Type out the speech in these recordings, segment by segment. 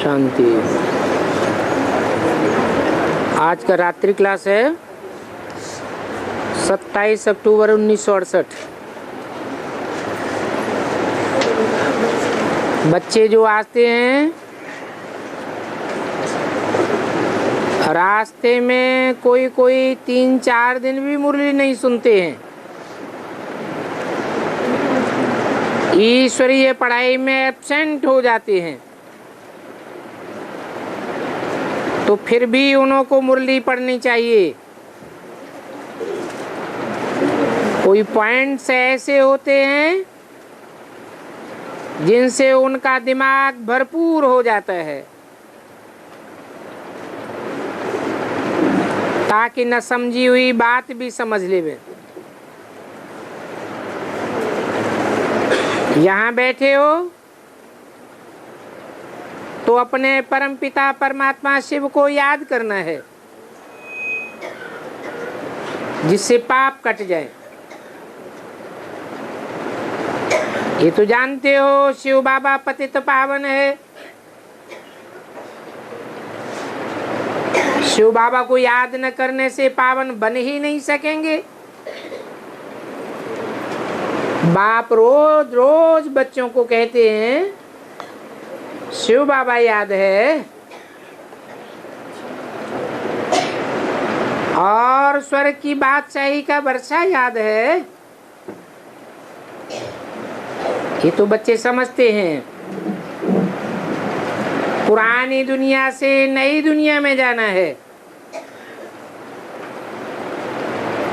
शांति। आज का रात्रि क्लास है 27 अक्टूबर 1968। बच्चे जो आते हैं रास्ते में कोई 3-4 दिन भी मुरली नहीं सुनते हैं, ईश्वरीय पढ़ाई में एब्सेंट हो जाते हैं, तो फिर भी उनको मुरली पढ़नी चाहिए। कोई पॉइंट्स ऐसे होते हैं जिनसे उनका दिमाग भरपूर हो जाता है, ताकि न समझी हुई बात भी समझ लेवे। यहाँ बैठे हो तो अपने परमपिता परमात्मा शिव को याद करना है, जिससे पाप कट जाए। ये तो जानते हो शिव बाबा पतित पावन है। शिव बाबा को याद न करने से पावन बन ही नहीं सकेंगे। बाप रोज रोज बच्चों को कहते हैं शिव बाबा याद है और स्वर्ग की बादशाही का वर्षा याद है। ये तो बच्चे समझते हैं। पुरानी दुनिया से नई दुनिया में जाना है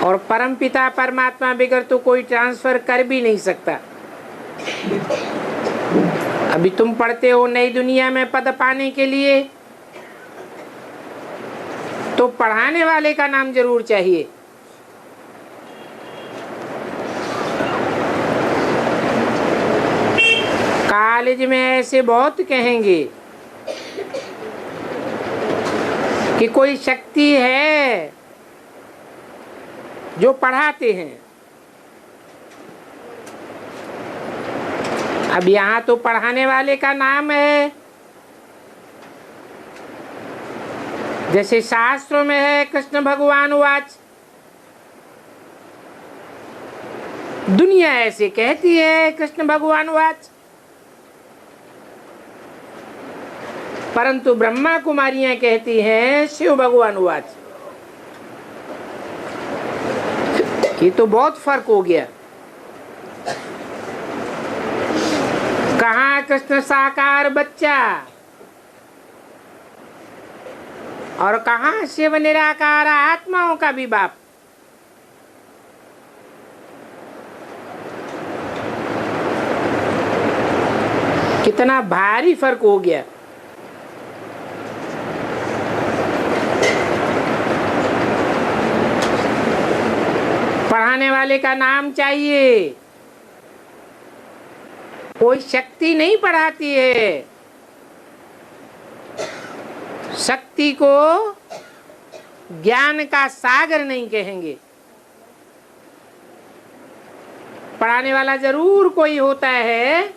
और परमपिता परमात्मा बगैर तो कोई ट्रांसफर कर भी नहीं सकता। अभी तुम पढ़ते हो नई दुनिया में पद पाने के लिए, तो पढ़ाने वाले का नाम जरूर चाहिए। कॉलेज में ऐसे बहुत कहेंगे कि कोई शक्ति है जो पढ़ाते हैं। अब यहाँ तो पढ़ाने वाले का नाम है, जैसे शास्त्रों में है कृष्ण भगवान वाच। दुनिया ऐसे कहती है कृष्ण भगवान वाच, परंतु ब्रह्मा कुमारियां कहती हैं शिव भगवान वाच। ये तो बहुत फर्क हो गया। कहाँ कृष्ण साकार बच्चा और कहाँ शिव निराकार आत्माओं का भी बाप। कितना भारी फर्क हो गया। पढ़ाने वाले का नाम चाहिए। कोई शक्ति नहीं पढ़ाती है। शक्ति को ज्ञान का सागर नहीं कहेंगे। पढ़ाने वाला जरूर कोई होता है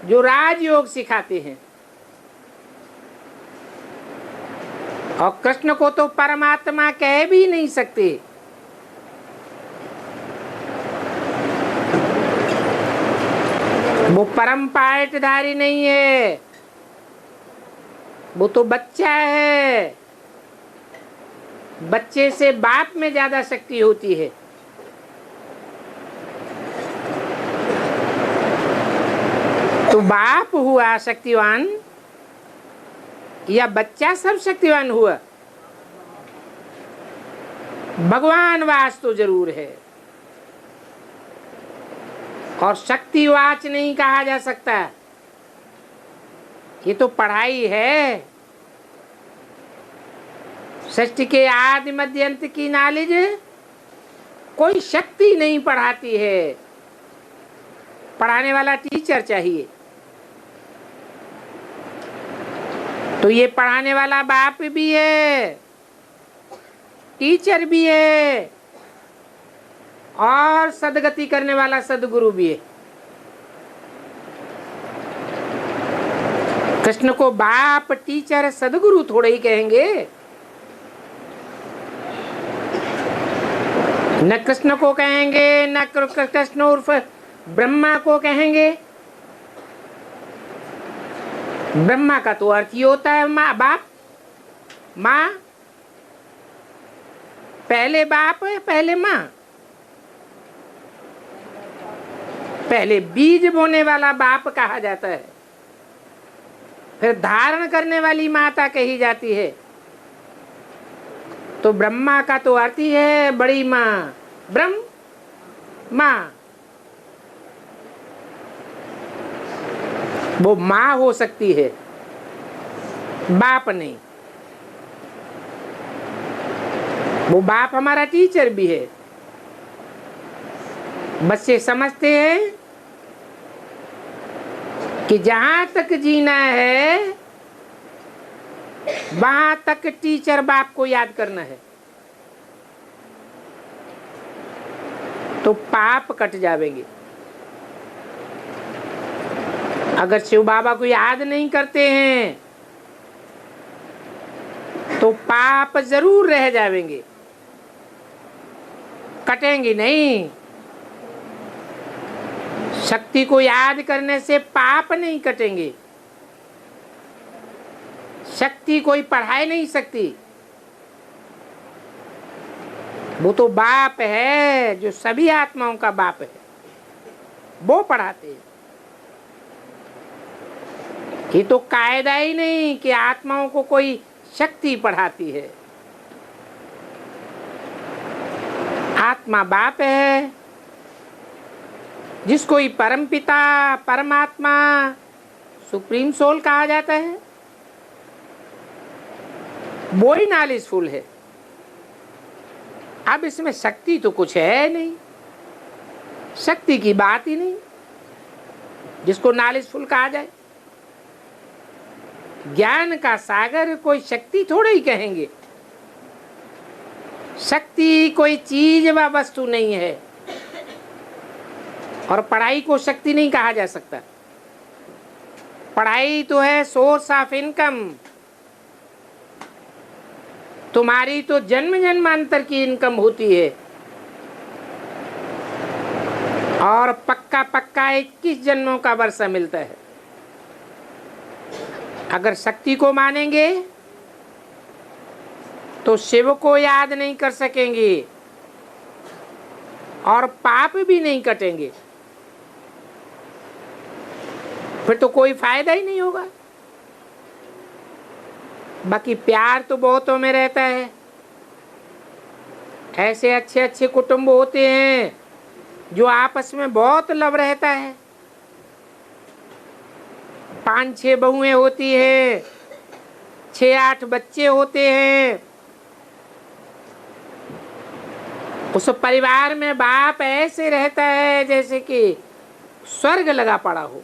जो राजयोग सिखाते हैं, और कृष्ण को तो परमात्मा कह भी नहीं सकते। वो परम पाटधारी नहीं है, वो तो बच्चा है। बच्चे से बाप में ज्यादा शक्ति होती है। तो बाप हुआ शक्तिवान या बच्चा सब शक्तिवान हुआ? भगवान वाच तो जरूर है, और शक्तिवाच नहीं कहा जा सकता। ये तो पढ़ाई है। सृष्टि के आदि मध्य अंत की नॉलेज कोई शक्ति नहीं पढ़ाती है। पढ़ाने वाला टीचर चाहिए। तो ये पढ़ाने वाला बाप भी है, टीचर भी है, और सदगति करने वाला सदगुरु भी है। कृष्ण को बाप, टीचर, सदगुरु थोड़े ही कहेंगे। न कृष्ण को कहेंगे, न कृष्ण उर्फ ब्रह्मा को कहेंगे। ब्रह्मा का तो अर्थ ही होता है माँ, बाप, माँ। पहले बाप है, पहले माँ। पहले बीज बोने वाला बाप कहा जाता है, फिर धारण करने वाली माता कही जाती है। तो ब्रह्मा का तो अर्थ ही है बड़ी माँ, ब्रह्म माँ। वो माँ हो सकती है, बाप नहीं। वो बाप हमारा टीचर भी है। बच्चे समझते हैं कि जहां तक जीना है वहां तक टीचर बाप को याद करना है, तो पाप कट जाएंगे। अगर शिव बाबा को याद नहीं करते हैं तो पाप जरूर रह जाएंगे, कटेंगे नहीं। शक्ति को याद करने से पाप नहीं कटेंगे। शक्ति कोई पढ़ाई नहीं सकती। वो तो बाप है जो सभी आत्माओं का बाप है, वो पढ़ाते हैं। ये तो कायदा ही नहीं कि आत्माओं को कोई शक्ति पढ़ाती है। आत्मा बाप है, जिसको ही परम पिता, परमात्मा, सुप्रीम सोल कहा जाता है, वो ही नॉलेजफुल है। अब इसमें शक्ति तो कुछ है नहीं, शक्ति की बात ही नहीं जिसको नॉलेजफुल कहा जाए। ज्ञान का सागर कोई शक्ति थोड़े ही कहेंगे। शक्ति कोई चीज व वस्तु नहीं है, और पढ़ाई को शक्ति नहीं कहा जा सकता। पढ़ाई तो है सोर्स ऑफ इनकम। तुम्हारी तो जन्म जन्मांतर की इनकम होती है, और पक्का पक्का 21 जन्मों का वर्षा मिलता है। अगर शक्ति को मानेंगे तो शिव को याद नहीं कर सकेंगे और पाप भी नहीं कटेंगे, फिर तो कोई फायदा ही नहीं होगा। बाकी प्यार तो बहुतों में रहता है। ऐसे अच्छे अच्छे कुटुंब होते हैं जो आपस में बहुत लव रहता है। 5-6 बहुएं होती हैं, 6-8 बच्चे होते हैं। उस परिवार में बाप ऐसे रहता है जैसे कि स्वर्ग लगा पड़ा हो।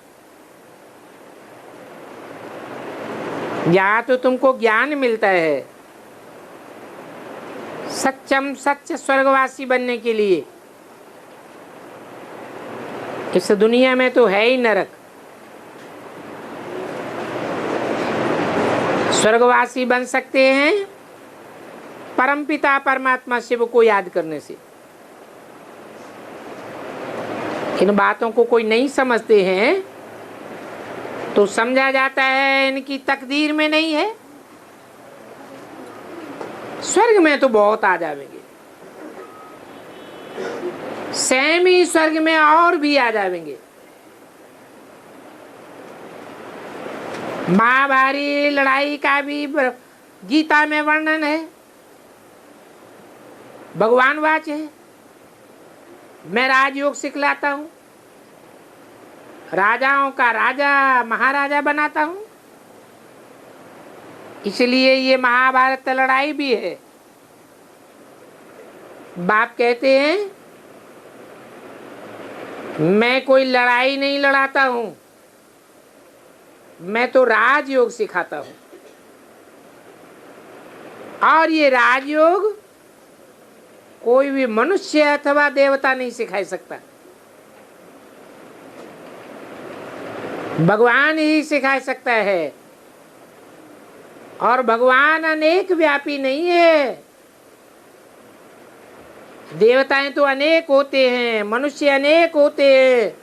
यहाँ तो तुमको ज्ञान मिलता है सच्चम सच्च स्वर्गवासी बनने के लिए। इस दुनिया में तो है ही नरक। स्वर्गवासी बन सकते हैं परमपिता परमात्मा शिव को याद करने से। इन बातों को कोई नहीं समझते हैं तो समझा जाता है इनकी तकदीर में नहीं है। स्वर्ग में तो बहुत आ जाएंगे, सेमी स्वर्ग में और भी आ जाएंगे। महाभारत लड़ाई का भी गीता में वर्णन है, भगवान वाच है। मैं राजयोग सिखलाता हूँ, राजाओं का राजा महाराजा बनाता हूँ। इसलिए ये महाभारत लड़ाई भी है। बाप कहते हैं मैं कोई लड़ाई नहीं लड़ाता हूँ, मैं तो राजयोग सिखाता हूँ। और ये राजयोग कोई भी मनुष्य अथवा देवता नहीं सिखा सकता, भगवान ही सिखा सकता है। और भगवान अनेक व्यापी नहीं है। देवताएं तो अनेक होते हैं, मनुष्य अनेक होते हैं,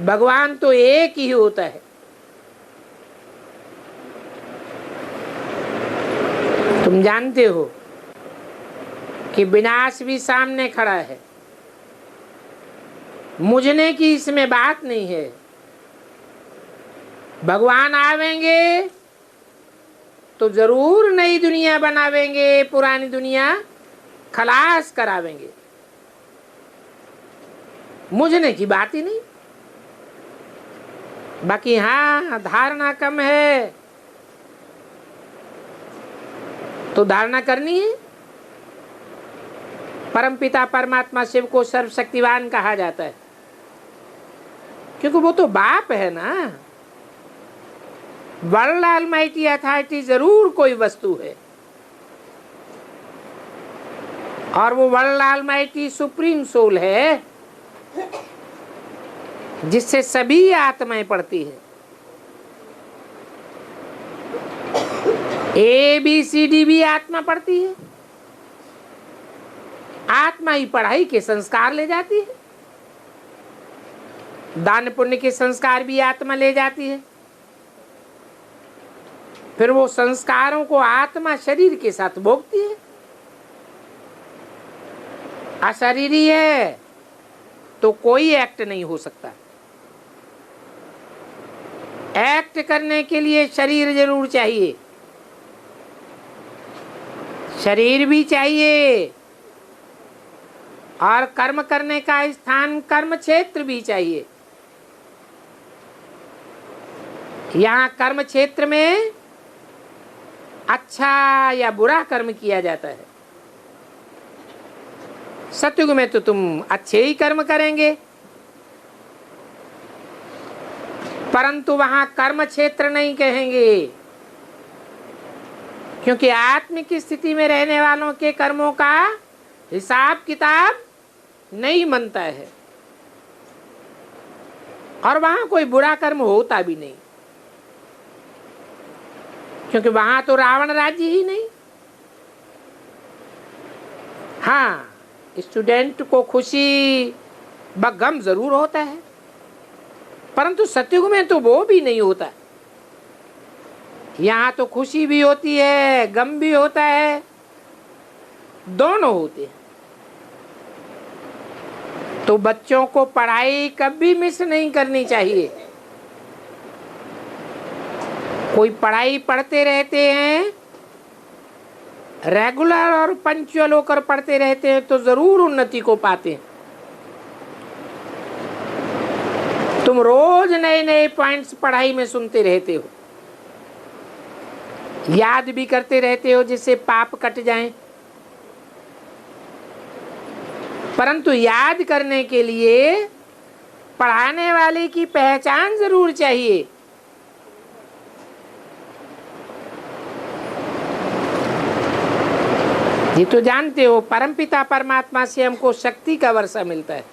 भगवान तो एक ही होता है। तुम जानते हो कि विनाश भी सामने खड़ा है, मुझने की इसमें बात नहीं है। भगवान आवेंगे तो जरूर नई दुनिया बनावेंगे, पुरानी दुनिया खलास करावेंगे, मुझने की बात ही नहीं। बाकी हाँ, धारणा कम है तो धारणा करनी है। परमपिता परमात्मा शिव को सर्वशक्तिवान कहा जाता है क्योंकि वो तो बाप है ना। वर्ल्ड ऑलमाइटी अथॉरिटी जरूर कोई वस्तु है, और वो वर्ल्ड ऑलमाइटी सुप्रीम सोल है जिससे सभी आत्माएं पढ़ती है। ABCD भी आत्मा पढ़ती है। आत्मा ही पढ़ाई के संस्कार ले जाती है, दान पुण्य के संस्कार भी आत्मा ले जाती है। फिर वो संस्कारों को आत्मा शरीर के साथ भोगती है। अशरीरी है तो कोई एक्ट नहीं हो सकता। एक्ट करने के लिए शरीर जरूर चाहिए, शरीर भी चाहिए, और कर्म करने का स्थान कर्म क्षेत्र भी चाहिए। यहाँ कर्म क्षेत्र में अच्छा या बुरा कर्म किया जाता है। सतयुग में तो तुम अच्छे ही कर्म करेंगे, परंतु वहां कर्म क्षेत्र नहीं कहेंगे, क्योंकि आत्मिक स्थिति में रहने वालों के कर्मों का हिसाब किताब नहीं बनता है, और वहां कोई बुरा कर्म होता भी नहीं, क्योंकि वहां तो रावण राज्य ही नहीं। हाँ, स्टूडेंट को खुशी व गम जरूर होता है, परंतु सतयुग में तो वो भी नहीं होता। यहाँ तो खुशी भी होती है, गम भी होता है, दोनों होते हैं। तो बच्चों को पढ़ाई कभी मिस नहीं करनी चाहिए। कोई पढ़ाई पढ़ते रहते हैं, रेगुलर और पंक्चुअल होकर पढ़ते रहते हैं तो जरूर उन्नति को पाते हैं। तुम रोज नए नए पॉइंट्स पढ़ाई में सुनते रहते हो, याद भी करते रहते हो जिससे पाप कट जाएं, परंतु याद करने के लिए पढ़ाने वाले की पहचान जरूर चाहिए। ये तो जानते हो, परमपिता परमात्मा से हमको शक्ति का वर्षा मिलता है।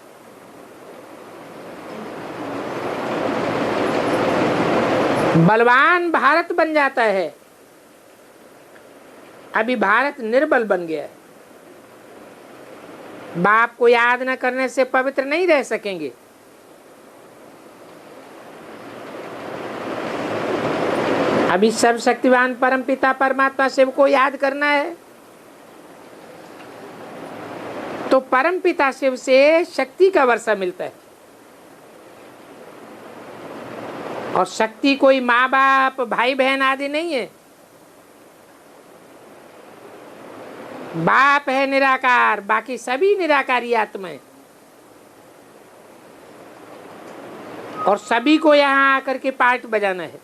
बलवान भारत बन जाता है। अभी भारत निर्बल बन गया है। बाप को याद न करने से पवित्र नहीं रह सकेंगे। अभी सर्वशक्तिवान परमपिता परमात्मा शिव को याद करना है तो परमपिता शिव से शक्ति का वर्षा मिलता है। और शक्ति कोई माँ बाप भाई बहन आदि नहीं है। बाप है निराकार, बाकी सभी निराकारी आत्माएं, और सभी को यहाँ आकर के पार्ट बजाना है।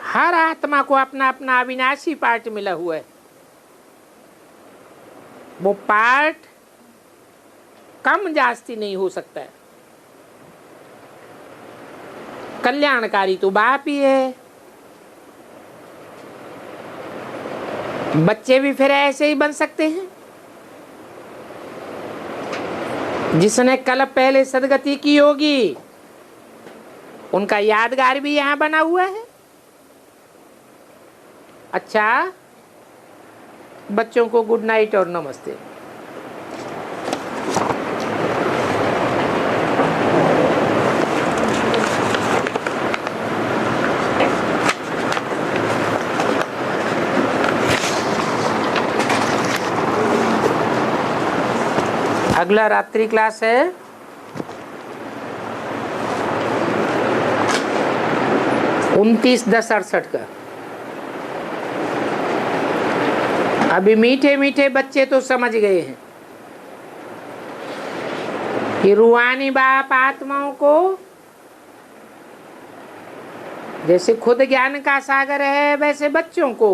हर आत्मा को अपना अपना अविनाशी पार्ट मिला हुआ है। वो पार्ट कम जास्ती नहीं हो सकता है। कल्याणकारी तो बाप ही है। बच्चे भी फिर ऐसे ही बन सकते हैं। जिसने कल पहले सदगति की होगी उनका यादगार भी यहाँ बना हुआ है। अच्छा, बच्चों को गुड नाइट और नमस्ते। अगला रात्रि क्लास है 29/10/68 का। अभी मीठे मीठे बच्चे तो समझ गए हैं कि रूहानी बाप आत्माओं को जैसे खुद ज्ञान का सागर है, वैसे बच्चों को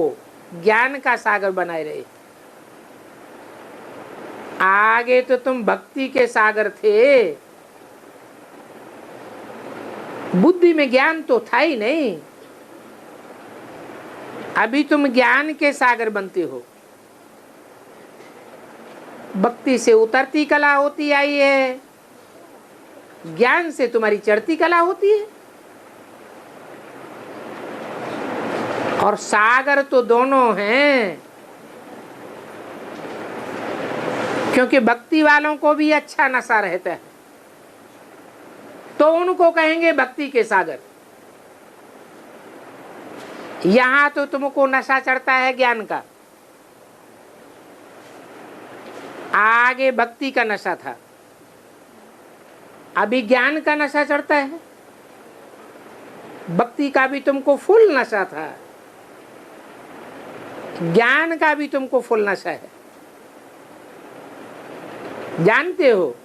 ज्ञान का सागर बनाए रहे। आगे तो तुम भक्ति के सागर थे, बुद्धि में ज्ञान तो था ही नहीं। अभी तुम ज्ञान के सागर बनते हो। भक्ति से उतरती कला होती आई है, ज्ञान से तुम्हारी चढ़ती कला होती है। और सागर तो दोनों हैं, क्योंकि भक्ति वालों को भी अच्छा नशा रहता है तो उनको कहेंगे भक्ति के सागर। यहां तो तुमको नशा चढ़ता है ज्ञान का, आगे भक्ति का नशा था, अभी ज्ञान का नशा चढ़ता है। भक्ति का भी तुमको फुल नशा था, ज्ञान का भी तुमको फुल नशा है। जानते हो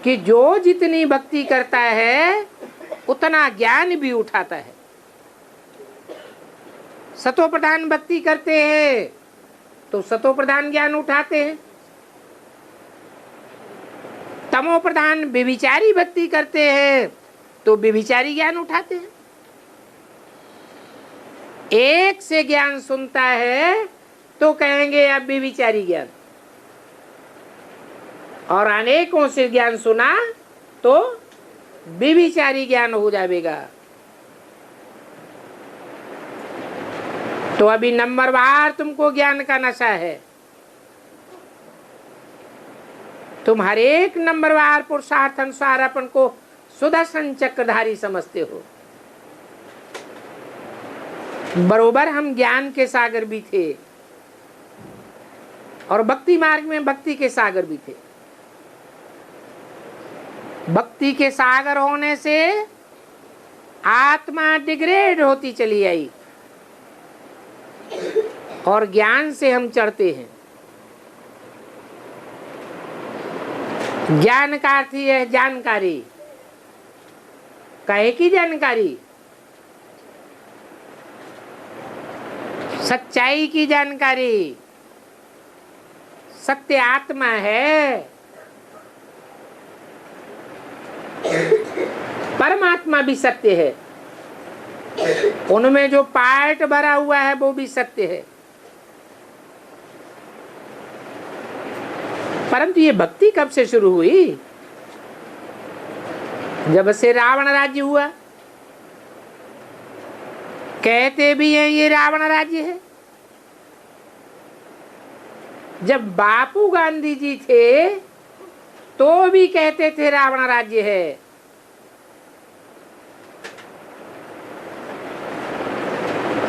कि जो जितनी भक्ति करता है उतना ज्ञान भी उठाता है। सतो प्रधान भक्ति करते हैं तो सतो प्रधान ज्ञान उठाते हैं, तमो प्रधान व्यभिचारी भक्ति करते हैं तो व्यभिचारी ज्ञान उठाते हैं। एक से ज्ञान सुनता है तो कहेंगे अब व्यभिचारी ज्ञान, और अनेकों से ज्ञान सुना तो व्यभिचारी ज्ञान हो जाएगा। तो अभी नंबरवार तुमको ज्ञान का नशा है। तुम हर एक नंबरवार पुरुषार्थ अनुसार अपन को सुदर्शन चक्रधारी समझते हो। बरोबर हम ज्ञान के सागर भी थे और भक्ति मार्ग में भक्ति के सागर भी थे। भक्ति के सागर होने से आत्मा डिग्रेड होती चली आई और ज्ञान से हम चढ़ते हैं। ज्ञान का अर्थ है जानकारी, कहे की जानकारी, सच्चाई की जानकारी। सत्य आत्मा है, परमात्मा भी सत्य है, उनमें जो पार्ट भरा हुआ है वो भी सत्य है। परंतु ये भक्ति कब से शुरू हुई? जब से रावण राज्य हुआ। कहते भी हैं ये रावण राज्य है। जब बापू गांधी जी थे तो भी कहते थे रावण राज्य है।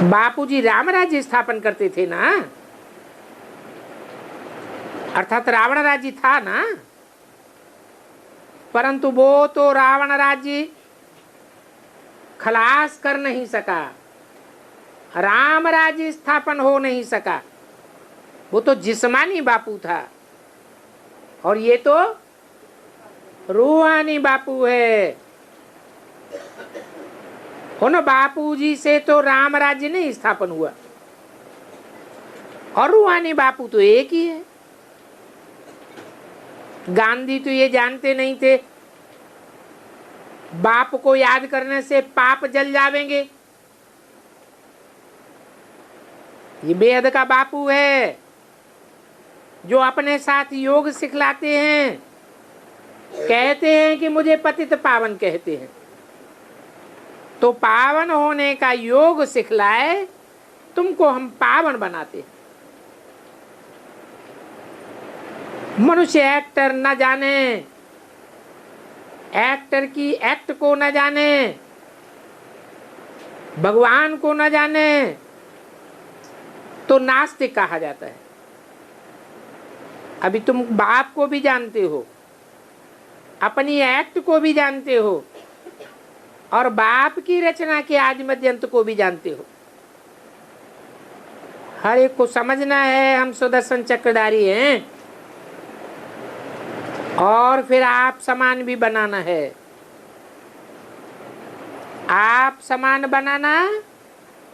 बापूजी राम राज्य स्थापन करते थे ना, अर्थात रावण राज्य था ना, परंतु वो तो रावण राज्य खलास कर नहीं सका, राम राज्य स्थापन हो नहीं सका। वो तो जिस्मानी बापू था और ये तो रूहानी बापू है। उन बापूजी से तो राम राज्य नहीं स्थापन हुआ और रूहानी बापू तो एक ही है। गांधी तो ये जानते नहीं थे बाप को याद करने से पाप जल जावेंगे। ये बेहद का बापू है जो अपने साथ योग सिखलाते हैं। कहते हैं कि मुझे पतित पावन कहते हैं, तो पावन होने का योग सिखलाए तुमको हम पावन बनाते हैं। मनुष्य एक्टर न जाने, एक्टर की एक्ट को न जाने, भगवान को न जाने, तो नास्तिक कहा जाता है। अभी तुम बाप को भी जानते हो, अपनी एक्ट को भी जानते हो, और बाप की रचना के आदि मध्य अंत को भी जानते हो। हर एक को समझना है हम सुदर्शन चक्रधारी हैं, और फिर आप समान भी बनाना है। आप समान बनाना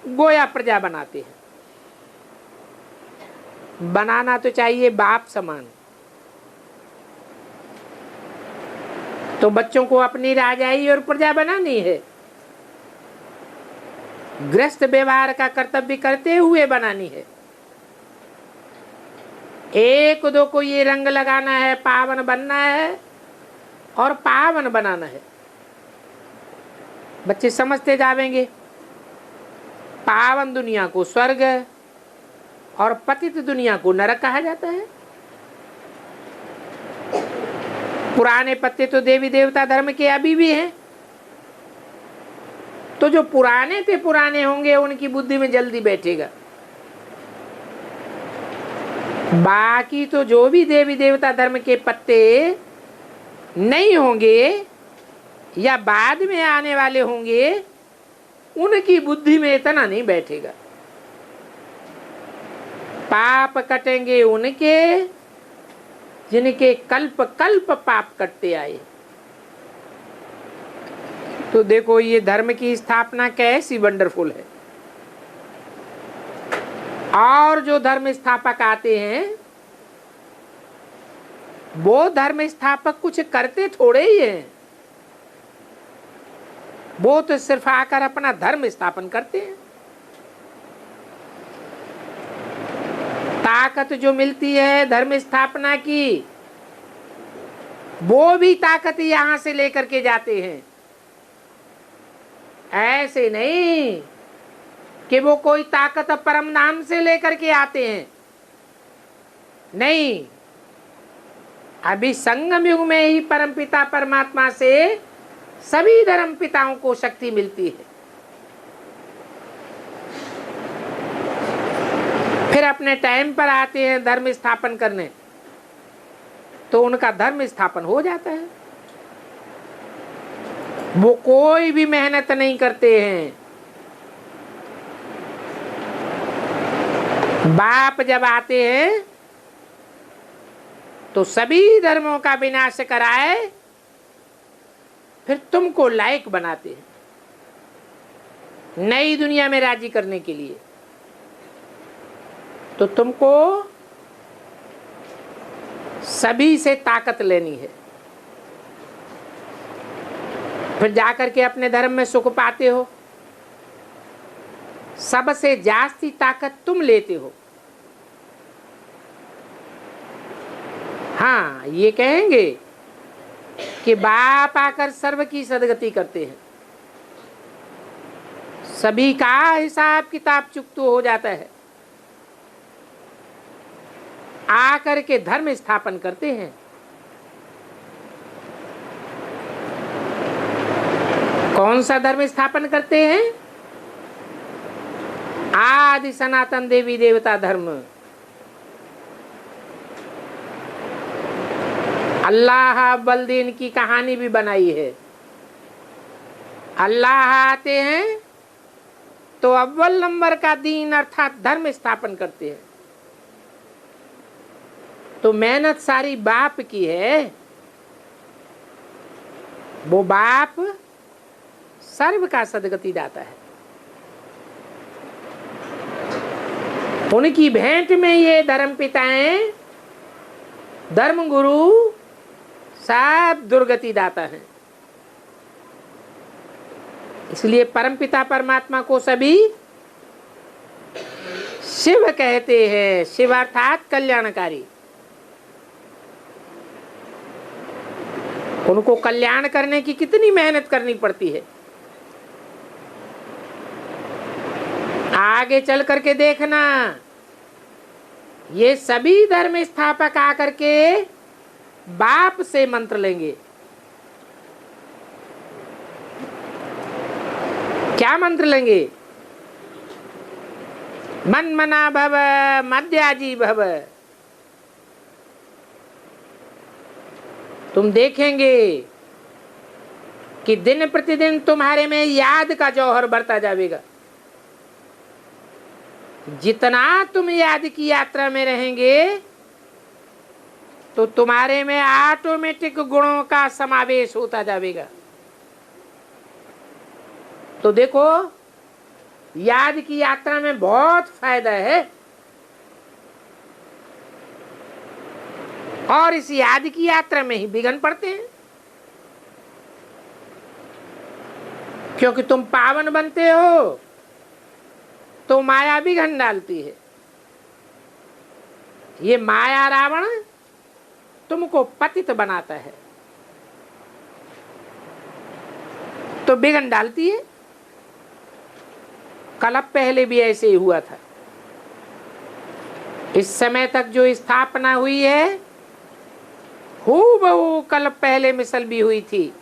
गोया प्रजा बनाते हैं, बनाना तो चाहिए बाप समान। तो बच्चों को अपनी राजाई और प्रजा बनानी है, गृहस्थ व्यवहार का कर्तव्य करते हुए बनानी है। एक दो को ये रंग लगाना है, पावन बनना है और पावन बनाना है। बच्चे समझते जावेंगे। पावन दुनिया को स्वर्ग और पतित दुनिया को नरक कहा जाता है। पुराने पत्ते तो देवी देवता धर्म के अभी भी हैं, तो जो पुराने थे पुराने होंगे उनकी बुद्धि में जल्दी बैठेगा। बाकी तो जो भी देवी देवता धर्म के पत्ते नहीं होंगे या बाद में आने वाले होंगे, उनकी बुद्धि में इतना नहीं बैठेगा। पाप कटेंगे उनके जिनके कल्प कल्प पाप कटते आए। तो देखो ये धर्म की स्थापना कैसी वंडरफुल है। और जो धर्म स्थापक आते हैं वो धर्म स्थापक कुछ करते थोड़े ही हैं, वो तो सिर्फ आकर अपना धर्म स्थापन करते हैं। ताकत जो मिलती है धर्म स्थापना की, वो भी ताकत यहां से लेकर के जाते हैं। ऐसे नहीं कि वो कोई ताकत परम नाम से लेकर के आते हैं, नहीं। अभी संगम युग में ही परमपिता परमात्मा से सभी धर्म पिताओं को शक्ति मिलती है। फिर अपने टाइम पर आते हैं धर्म स्थापन करने, तो उनका धर्म स्थापन हो जाता है। वो कोई भी मेहनत नहीं करते हैं। बाप जब आते हैं तो सभी धर्मों का विनाश कराए, फिर तुमको लायक बनाते हैं नई दुनिया में राजी करने के लिए। तो तुमको सभी से ताकत लेनी है, फिर जाकर के अपने धर्म में सुख पाते हो। सबसे जास्ती ताकत तुम लेते हो। हाँ, ये कहेंगे कि बाप आकर सर्व की सदगति करते हैं, सभी का हिसाब किताब चुकता हो जाता है, आकर के धर्म स्थापन करते हैं। कौन सा धर्म स्थापन करते हैं? आदि सनातन देवी देवता धर्म। अल्लाह अव्वल दिन की कहानी भी बनाई है। अल्लाह आते हैं तो अव्वल नंबर का दीन अर्थात धर्म स्थापन करते हैं। तो मेहनत सारी बाप की है। वो बाप सर्व का सदगति दाता है। उनकी भेंट में ये धर्म पिताएं, धर्म गुरु सब दुर्गति दाता हैं। इसलिए परमपिता परमात्मा को सभी शिव कहते हैं। शिव अर्थात कल्याणकारी। उनको कल्याण करने की कितनी मेहनत करनी पड़ती है। आगे चल करके देखना, ये सभी धर्म स्थापक आकर के बाप से मंत्र लेंगे। क्या मंत्र लेंगे? मन मना भव मध्याजी भव। तुम देखेंगे कि दिन प्रतिदिन तुम्हारे में याद का जौहर बढ़ता जाएगा। जितना तुम याद की यात्रा में रहेंगे तो तुम्हारे में ऑटोमेटिक गुणों का समावेश होता जाएगा। तो देखो, याद की यात्रा में बहुत फायदा है, और इस याद की यात्रा में ही विघ्न पड़ते हैं, क्योंकि तुम पावन बनते हो तो माया विघ्न डालती है। ये माया रावण तुमको पतित बनाता है तो विघ्न डालती है। कल्प पहले भी ऐसे ही हुआ था। इस समय तक जो स्थापना हुई है हूबहू कल्प पहले मिसल भी हुई थी।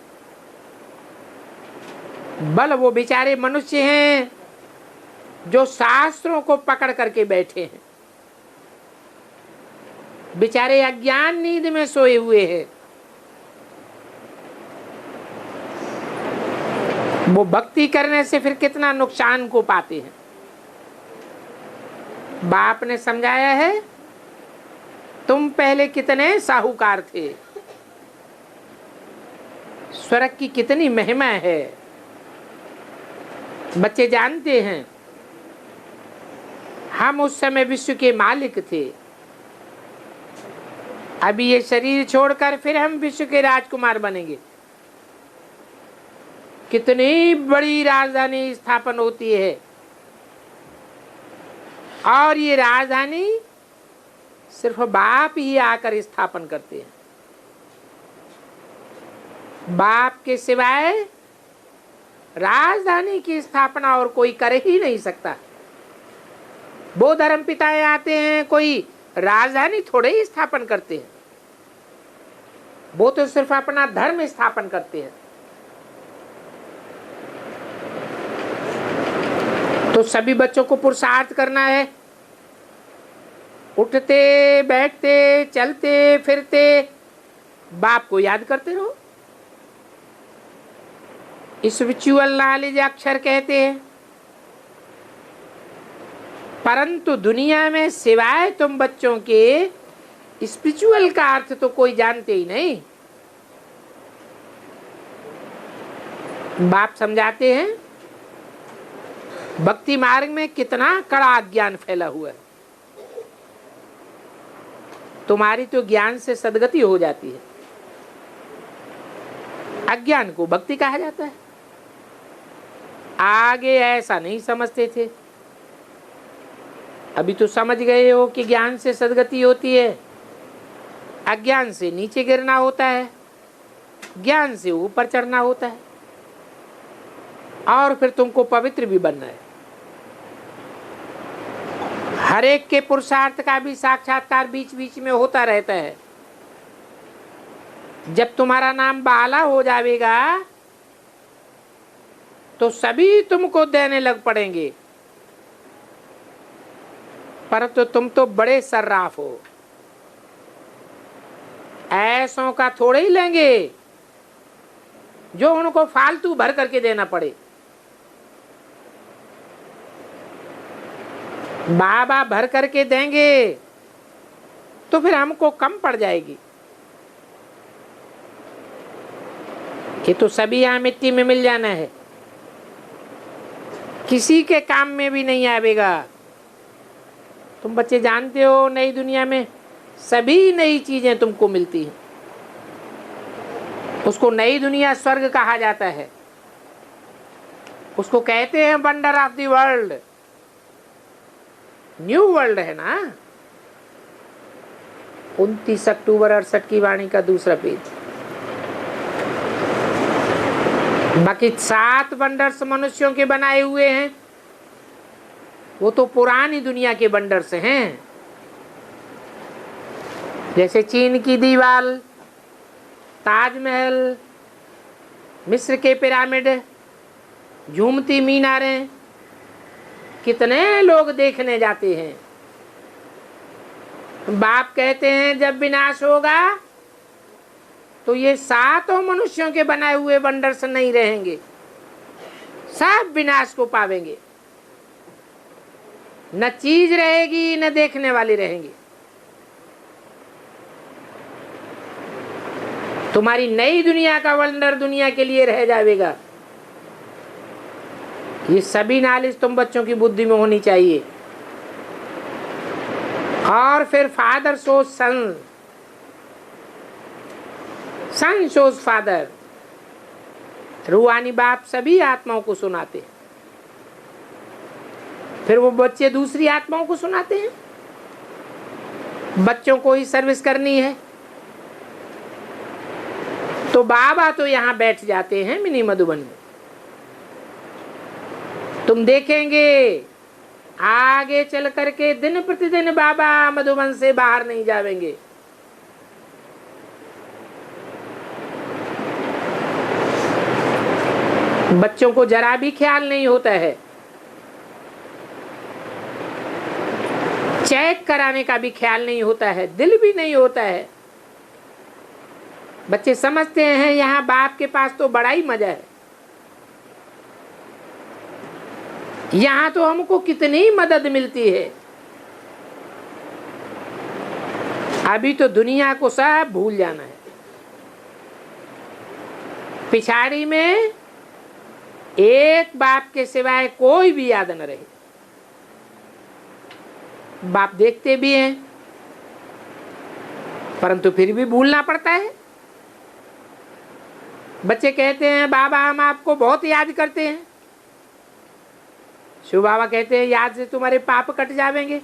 बल वो बेचारे मनुष्य हैं जो शास्त्रों को पकड़ करके बैठे हैं, बेचारे अज्ञान नींद में सोए हुए हैं। वो भक्ति करने से फिर कितना नुकसान को पाते हैं। बाप ने समझाया है, तुम पहले कितने साहूकार थे, स्वर्ग की कितनी महिमा है। बच्चे जानते हैं हम उस समय विश्व के मालिक थे, अभी ये शरीर छोड़कर फिर हम विश्व के राजकुमार बनेंगे। कितनी बड़ी राजधानी स्थापन होती है, और ये राजधानी सिर्फ बाप ही आकर स्थापन करते हैं। बाप के सिवाय राजधानी की स्थापना और कोई कर ही नहीं सकता। वो धर्म पिताएं आते हैं, कोई राजधानी थोड़े ही स्थापन करते हैं, वो तो सिर्फ अपना धर्म स्थापन करते हैं। तो सभी बच्चों को पुरुषार्थ करना है, उठते बैठते चलते फिरते बाप को याद करते रहो। स्पिरिचुअल नॉलेज अक्षर कहते हैं, परंतु दुनिया में सिवाय तुम बच्चों के स्पिरिचुअल का अर्थ तो कोई जानते ही नहीं। बाप समझाते हैं भक्ति मार्ग में कितना कड़ा अज्ञान फैला हुआ है। तुम्हारी तो ज्ञान से सदगति हो जाती है, अज्ञान को भक्ति कहा जाता है। आगे ऐसा नहीं समझते थे, अभी तो समझ गए हो कि ज्ञान से सदगति होती है, अज्ञान से नीचे गिरना होता है, ज्ञान से ऊपर चढ़ना होता है, और फिर तुमको पवित्र भी बनना है। हर एक के पुरुषार्थ का भी साक्षात्कार बीच बीच में होता रहता है। जब तुम्हारा नाम बाला हो जाएगा तो सभी तुमको देने लग पड़ेंगे, परंतु तुम तो बड़े सर्राफ हो, ऐसों का थोड़े ही लेंगे जो उनको फालतू भर करके देना पड़े। बाबा भर करके देंगे तो फिर हमको कम पड़ जाएगी। ये तो सभी यहाँ मिट्टी में मिल जाना है, किसी के काम में भी नहीं आवेगा। तुम बच्चे जानते हो नई दुनिया में सभी नई चीजें तुमको मिलती हैं, उसको नई दुनिया स्वर्ग कहा जाता है, उसको कहते हैं wonder of the world. New world है ना। 29 अक्टूबर 68 की वाणी का दूसरा पेज। बाकी 7 वंडर्स मनुष्यों के बनाए हुए हैं, वो तो पुरानी दुनिया के बंडर से हैं, जैसे चीन की दीवार, ताजमहल, मिस्र के पिरामिड, झूमती मीनारें, कितने लोग देखने जाते हैं। बाप कहते हैं जब विनाश होगा तो ये सातों मनुष्यों के बनाए हुए बंडर से नहीं रहेंगे, सब विनाश को पावेंगे। न चीज रहेगी न देखने वाली रहेंगी। तुम्हारी नई दुनिया का वंडर दुनिया के लिए रह जाएगा। ये सभी नॉलेज तुम बच्चों की बुद्धि में होनी चाहिए। और फिर फादर शोज सन, सन शोज फादर। रूहानी बाप सभी आत्माओं को सुनाते हैं, फिर वो बच्चे दूसरी आत्माओं को सुनाते हैं। बच्चों को ही सर्विस करनी है तो बाबा तो यहाँ बैठ जाते हैं मिनी मधुबन में। तुम देखेंगे आगे चल करके दिन प्रतिदिन बाबा मधुबन से बाहर नहीं जाएंगे। बच्चों को जरा भी ख्याल नहीं होता है, चेक कराने का भी ख्याल नहीं होता है, दिल भी नहीं होता है। बच्चे समझते हैं यहाँ बाप के पास तो बड़ा ही मजा है, यहाँ तो हमको कितनी मदद मिलती है। अभी तो दुनिया को सब भूल जाना है। पिछाड़ी में एक बाप के सिवाय कोई भी याद न रहे। बाप देखते भी हैं परंतु फिर भी भूलना पड़ता है। बच्चे कहते हैं बाबा हम आपको बहुत याद करते हैं। शिव बाबा कहते हैं याद से तुम्हारे पाप कट जाएंगे।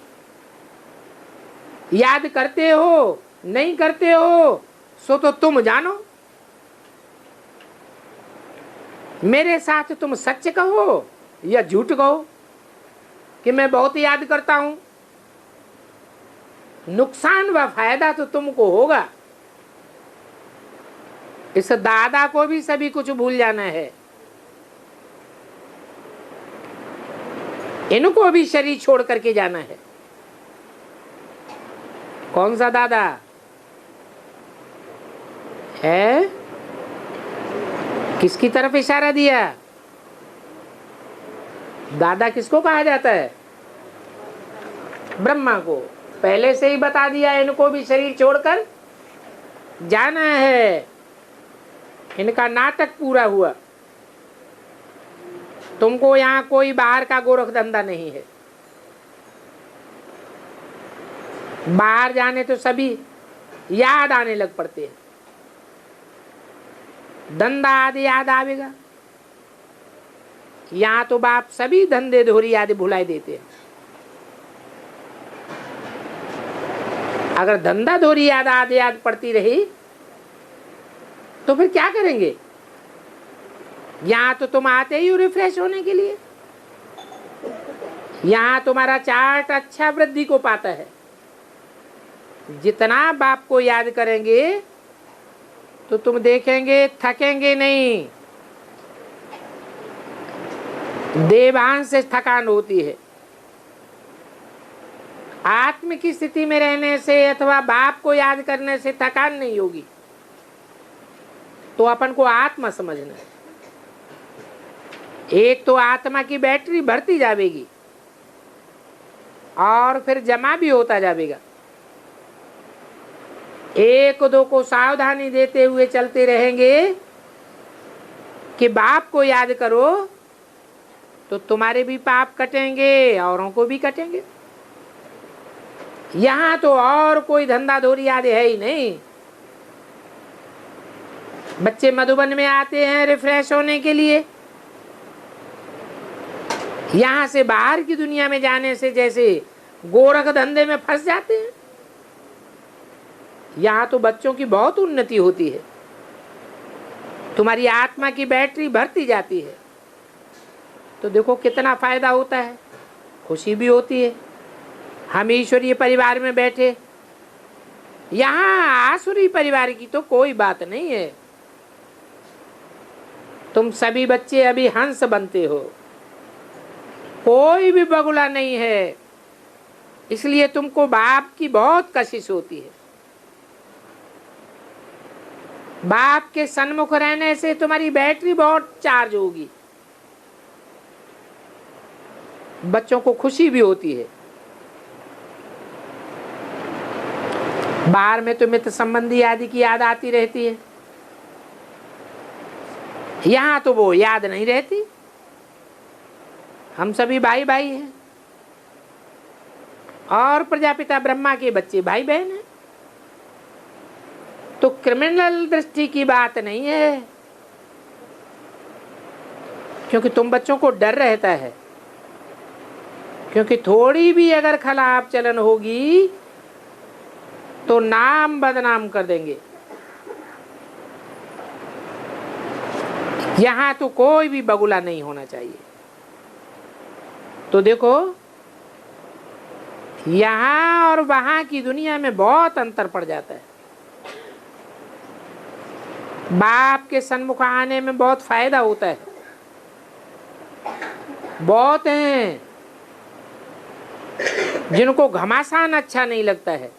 याद करते हो नहीं करते हो सो तो तुम जानो। मेरे साथ तुम सच कहो या झूठ कहो कि मैं बहुत याद करता हूं, नुकसान व फायदा तो तुमको होगा। इस दादा को भी सभी कुछ भूल जाना है, इनको भी शरीर छोड़ करके जाना है। कौन सा दादा है? किसकी तरफ इशारा दिया? दादा किसको कहा जाता है? ब्रह्मा को। पहले से ही बता दिया इनको भी शरीर छोड़कर जाना है। इनका नाटक पूरा हुआ। तुमको यहाँ कोई बाहर का गोरख धंधा नहीं है। बाहर जाने तो सभी याद आने लग पड़ते हैं, धंधा आदि याद आवेगा। यहाँ तो बाप सभी धंधे धोरी आदि भुलाई देते हैं। अगर धंधा धोरी याद आदि याद पड़ती रही तो फिर क्या करेंगे? यहाँ तो तुम आते ही रिफ्रेश होने के लिए। यहाँ तुम्हारा चार्ट अच्छा वृद्धि को पाता है। जितना बाप को याद करेंगे तो तुम देखेंगे थकेंगे नहीं। देवांश से थकान होती है। आत्म की स्थिति में रहने से अथवा बाप को याद करने से थकान नहीं होगी। तो अपन को आत्मा समझना है। एक तो आत्मा की बैटरी भरती जाएगी और फिर जमा भी होता जाएगा। एक दो को सावधानी देते हुए चलते रहेंगे कि बाप को याद करो तो तुम्हारे भी पाप कटेंगे, औरों को भी कटेंगे। यहाँ तो और कोई धंधा धोरी याद है ही नहीं। बच्चे मधुबन में आते हैं रिफ्रेश होने के लिए। यहाँ से बाहर की दुनिया में जाने से जैसे गोरख धंधे में फंस जाते हैं। यहाँ तो बच्चों की बहुत उन्नति होती है। तुम्हारी आत्मा की बैटरी भरती जाती है तो देखो कितना फायदा होता है। खुशी भी होती है। हम ईश्वरीय परिवार में बैठे, यहाँ आसुरी परिवार की तो कोई बात नहीं है। तुम सभी बच्चे अभी हंस बनते हो, कोई भी बगुला नहीं है, इसलिए तुमको बाप की बहुत कशिश होती है। बाप के सन्मुख रहने से तुम्हारी बैटरी बहुत चार्ज होगी। बच्चों को खुशी भी होती है। बाहर में तो मित्र संबंधी आदि की याद आती रहती है, यहाँ तो वो याद नहीं रहती। हम सभी भाई भाई हैं और प्रजापिता ब्रह्मा के बच्चे भाई बहन हैं। तो क्रिमिनल दृष्टि की बात नहीं है, क्योंकि तुम बच्चों को डर रहता है, क्योंकि थोड़ी भी अगर खराब चलन होगी तो नाम बदनाम कर देंगे। यहां तो कोई भी बगुला नहीं होना चाहिए। तो देखो, यहां और वहां की दुनिया में बहुत अंतर पड़ जाता है। बाप के सन्मुख आने में बहुत फायदा होता है। बहुत हैं जिनको घमासान अच्छा नहीं लगता है।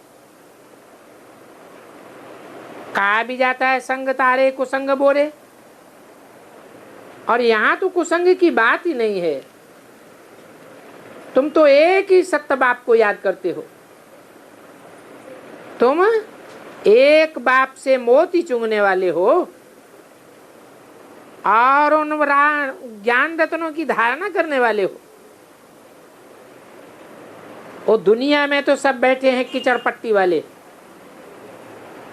कहा भी जाता है संग तारे कुसंग बोरे, और यहां तो कुसंग की बात ही नहीं है। तुम तो एक ही सत्य बाप को याद करते हो। तुम एक बाप से मोती चुंगने वाले हो और उन ज्ञान रत्नों की धारणा करने वाले हो। वो दुनिया में तो सब बैठे हैं कीचड़ पट्टी वाले,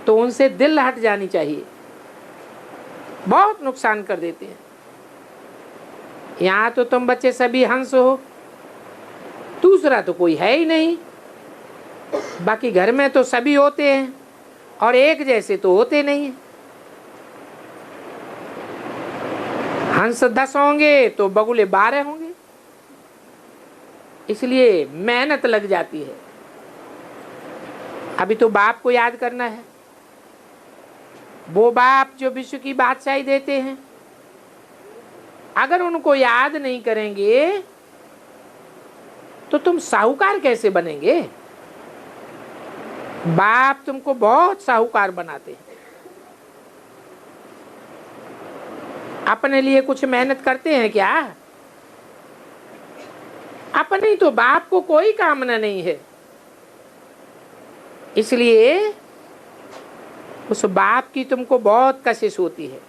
तो उनसे दिल हट जानी चाहिए। बहुत नुकसान कर देते हैं। यहाँ तो तुम बच्चे सभी हंस हो, दूसरा तो कोई है ही नहीं। बाकी घर में तो सभी होते हैं और एक जैसे तो होते नहीं हैं। हंस 10 होंगे तो बगुले 12 होंगे, इसलिए मेहनत लग जाती है। अभी तो बाप को याद करना है, वो बाप जो विश्व की बादशाही देते हैं। अगर उनको याद नहीं करेंगे तो तुम साहूकार कैसे बनेंगे? बाप तुमको बहुत साहूकार बनाते हैं। अपने लिए कुछ मेहनत करते हैं क्या? अपने तो बाप को कोई कामना नहीं है, इसलिए उस बाप की तुमको बहुत कशिश होती है।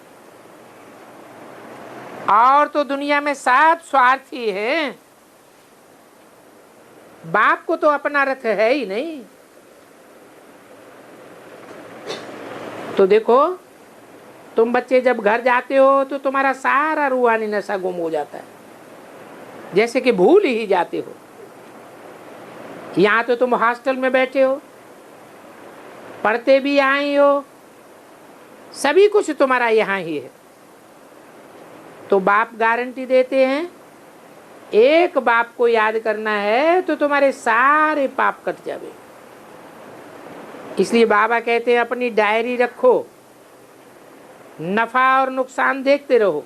और तो दुनिया में सब स्वार्थी हैं, बाप को तो अपना रथ है ही नहीं। तो देखो, तुम बच्चे जब घर जाते हो तो तुम्हारा सारा रूहानी नशा गुम हो जाता है, जैसे कि भूल ही जाते हो। यहाँ तो तुम हॉस्टल में बैठे हो, पढ़ते भी यहाँ ही हो, सभी कुछ तुम्हारा यहाँ ही है। तो बाप गारंटी देते हैं, एक बाप को याद करना है तो तुम्हारे सारे पाप कट जावे। इसलिए बाबा कहते हैं अपनी डायरी रखो, नफा और नुकसान देखते रहो।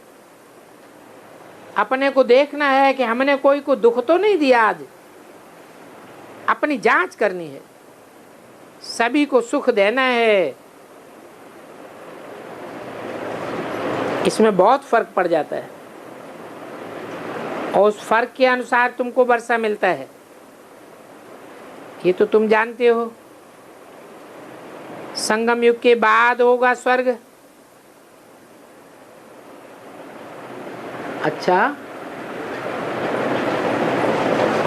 अपने को देखना है कि हमने कोई को दुख तो नहीं दिया आज। अपनी जांच करनी है, सभी को सुख देना है। इसमें बहुत फर्क पड़ जाता है और उस फर्क के अनुसार तुमको वर्षा मिलता है, ये तो तुम जानते हो। संगम युग के बाद होगा स्वर्ग। अच्छा,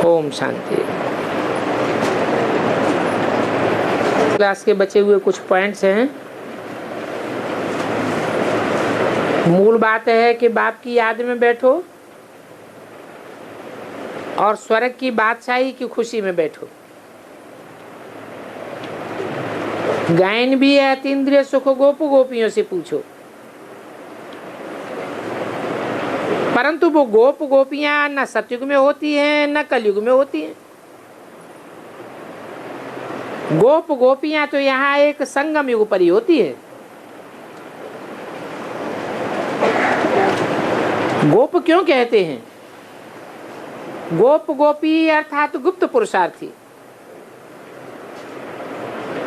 ओम शांति। क्लास के बचे हुए कुछ पॉइंट्स हैं। मूल बात है कि बाप की याद में बैठो और स्वर्ग की बादशाही की खुशी में बैठो। गायन भी है, अतीन्द्रिय सुख गोप गोपियों से पूछो। परंतु वो गोप गोपियां न सतयुग में होती हैं न कलयुग में होती हैं। गोप गोपियां तो यहाँ एक संगम युग पर ही होती है। गोप क्यों कहते हैं? गोप गोपी अर्थात गुप्त पुरुषार्थी,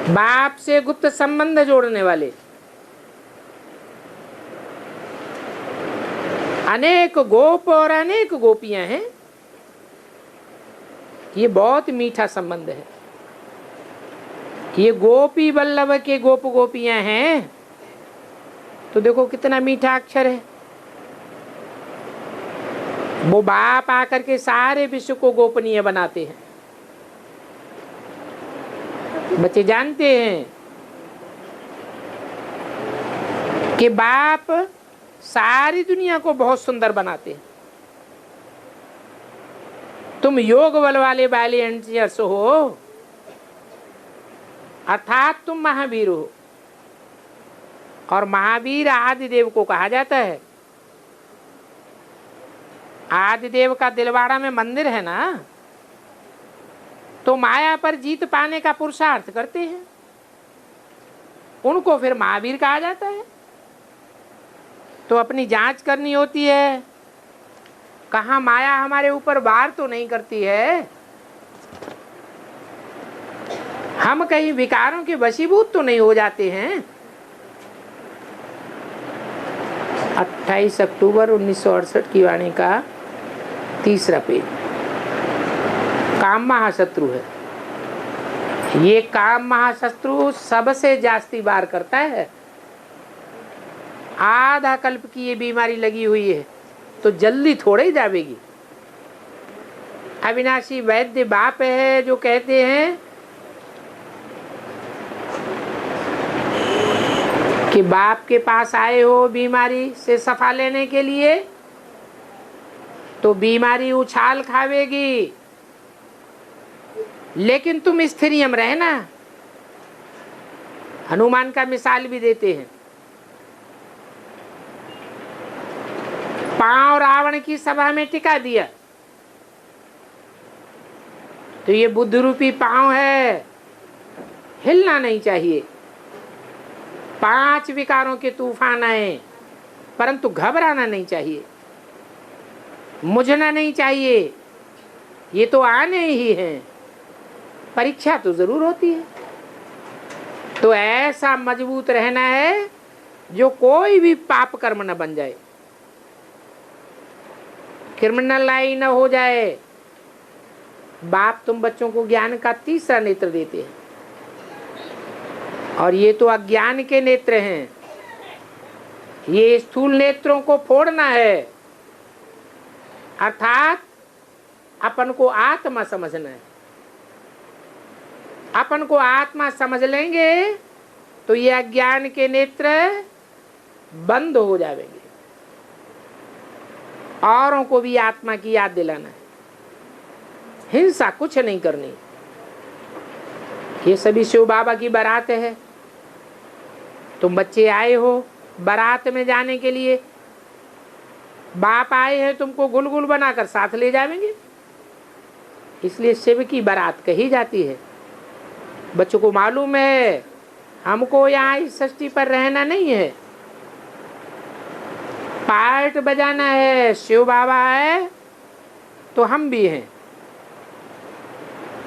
बाप से गुप्त संबंध जोड़ने वाले। अनेक गोप और अनेक गोपियां हैं। ये बहुत मीठा संबंध है। ये गोपी वल्लभ के गोप गोपियां हैं तो देखो कितना मीठा अक्षर है। वो बाप आकर के सारे विश्व को गोपनीय बनाते हैं। बच्चे जानते हैं कि बाप सारी दुनिया को बहुत सुंदर बनाते हैं। तुम योग बल वाले वॉलियंटियर्स हो, अर्थात तुम महावीर हो। और महावीर आदिदेव को कहा जाता है। आदिदेव का दिलवाड़ा में मंदिर है ना, तो माया पर जीत पाने का पुरुषार्थ करते हैं, उनको फिर महावीर कहा जाता है। तो अपनी जांच करनी होती है, कहाँ माया हमारे ऊपर वार तो नहीं करती है, हम कहीं विकारों के वशीभूत तो नहीं हो जाते हैं। 28 अक्टूबर 1968 की वाणी का 3रा पेज। काम महाशत्रु है। ये काम महाशत्रु सबसे जास्ती बार करता है। आधा कल्प की ये बीमारी लगी हुई है तो जल्दी थोड़े ही जावेगी। अविनाशी वैद्य बाप है जो कहते हैं कि बाप के पास आए हो बीमारी से सफा लेने के लिए तो बीमारी उछाल खावेगी, लेकिन तुम स्थिरियम रहना। हनुमान का मिसाल भी देते हैं। पांव रावण की सभा में टिका दिया तो ये बुद्ध रूपी पांव है, हिलना नहीं चाहिए। 5 विकारों के तूफान आए परंतु घबराना नहीं चाहिए, मुझना नहीं चाहिए। ये तो आने ही हैं, परीक्षा तो जरूर होती है। तो ऐसा मजबूत रहना है जो कोई भी पाप कर्म न बन जाए, क्रिमिनल न हो जाए। बाप तुम बच्चों को ज्ञान का 3रा नेत्र देते हैं और ये तो अज्ञान के नेत्र हैं। ये स्थूल नेत्रों को फोड़ना है, अर्थात अपन को आत्मा समझना है। अपन को आत्मा समझ लेंगे तो ये अज्ञान के नेत्र बंद हो जाएंगे। औरों को भी आत्मा की याद दिलाना है, हिंसा कुछ नहीं करनी। ये सभी शिव बाबा की बारात है। तुम बच्चे आए हो बारात में जाने के लिए, बाप आए हैं तुमको गुलगुल बनाकर साथ ले जाएंगे, इसलिए शिव की बारात कही जाती है। बच्चों को मालूम है हमको यहाँ इस सृष्टि पर रहना नहीं है, पार्ट बजाना है। शिव बाबा है तो हम भी हैं,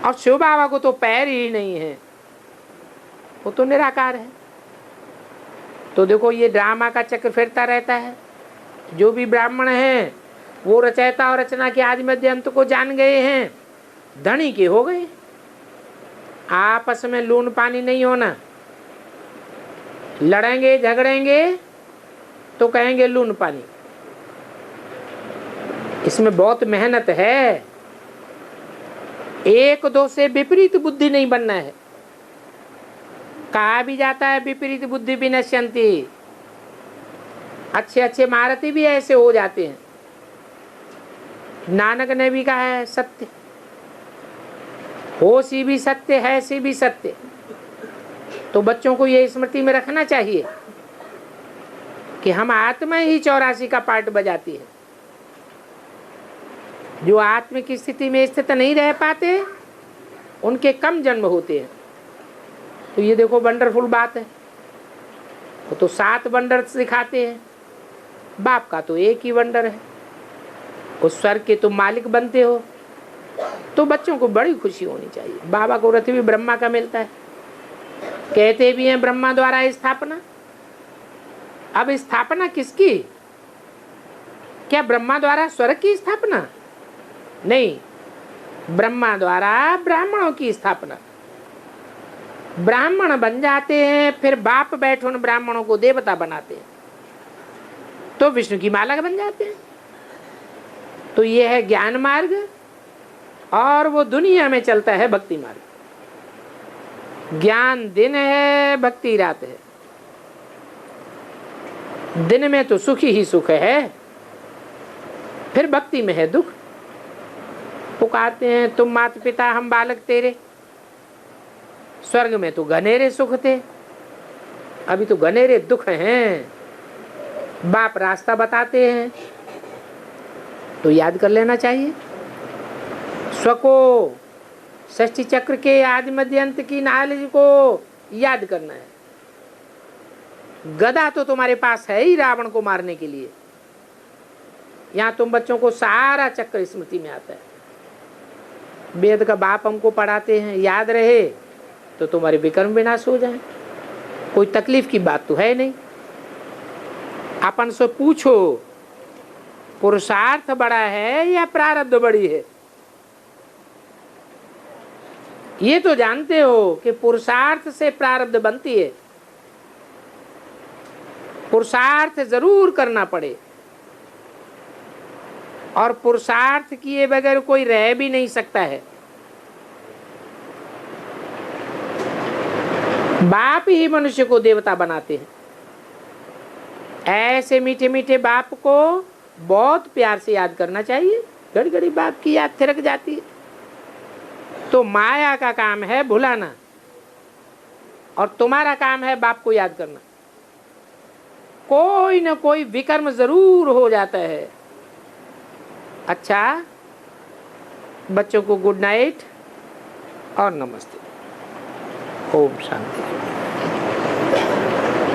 और शिव बाबा को तो पैर ही नहीं है, वो तो निराकार है। तो देखो ये ड्रामा का चक्र फिरता रहता है। जो भी ब्राह्मण हैं वो रचयिता और रचना के आदि मध्य अंत को जान गए हैं, धनी के हो गए। आपस में लून पानी नहीं होना, लड़ेंगे झगड़ेंगे तो कहेंगे लून पानी। इसमें बहुत मेहनत है। 1-2 से विपरीत बुद्धि नहीं बनना है। कहा भी जाता है विपरीत बुद्धि विनश्यन्ति। अच्छे अच्छे महारथी भी ऐसे हो जाते हैं। नानक ने भी कहा है सत्य, हो सी भी सत्य है सी भी सत्य। तो बच्चों को ये स्मृति में रखना चाहिए कि हम आत्मा ही 84 का पार्ट बजाती है। जो आत्म की स्थिति में स्थित नहीं रह पाते उनके कम जन्म होते हैं। तो ये देखो वंडरफुल बात है। वो तो 7 वंडर सिखाते हैं, बाप का तो एक ही वंडर है। उस स्वर्ग के तुम मालिक बनते हो, तो बच्चों को बड़ी खुशी होनी चाहिए। बाबा को रथ भी ब्रह्मा का मिलता है, कहते भी हैं ब्रह्मा द्वारा स्थापना। अब स्थापना किसकी? क्या ब्रह्मा द्वारा स्वर्ग की स्थापना? नहीं, ब्रह्मा द्वारा ब्राह्मणों की स्थापना। ब्राह्मण बन जाते हैं, फिर बाप बैठ उन ब्राह्मणों को देवता बनाते हैं, तो विष्णु की माला बन जाते हैं। तो ये है ज्ञान मार्ग, और वो दुनिया में चलता है भक्ति मार्ग। ज्ञान दिन है, भक्ति रात है। दिन में तो सुख ही सुख है, फिर भक्ति में है दुख। पुकारते हैं तुम माता पिता हम बालक तेरे। स्वर्ग में तो घनेरे सुख थे, अभी तो घनेरे दुख हैं। बाप रास्ता बताते हैं, तो याद कर लेना चाहिए। स्व को, षष्ठी चक्र के आदि मध्य अंत की नॉलेज को याद करना है। गदा तो तुम्हारे पास है ही रावण को मारने के लिए। यहाँ तुम बच्चों को सारा चक्र स्मृति में आता है। वेद का बाप हमको पढ़ाते हैं, याद रहे तो तुम्हारे विकर्म विनाश हो जाए। कोई तकलीफ की बात तो है नहीं। अपन से पूछो पुरुषार्थ बड़ा है या प्रारब्ध बड़ी है? ये तो जानते हो कि पुरुषार्थ से प्रारब्ध बनती है। पुरुषार्थ जरूर करना पड़े, और पुरुषार्थ किए बगैर कोई रह भी नहीं सकता है। बाप ही मनुष्य को देवता बनाते हैं। ऐसे मीठे मीठे बाप को बहुत प्यार से याद करना चाहिए। घड़ी घड़ी बाप की याद थिरक जाती है। तो माया का काम है भुलाना, और तुम्हारा काम है बाप को याद करना। कोई न कोई विकर्म जरूर हो जाता है। अच्छा, बच्चों को गुड नाइट और नमस्ते। ओम शांति।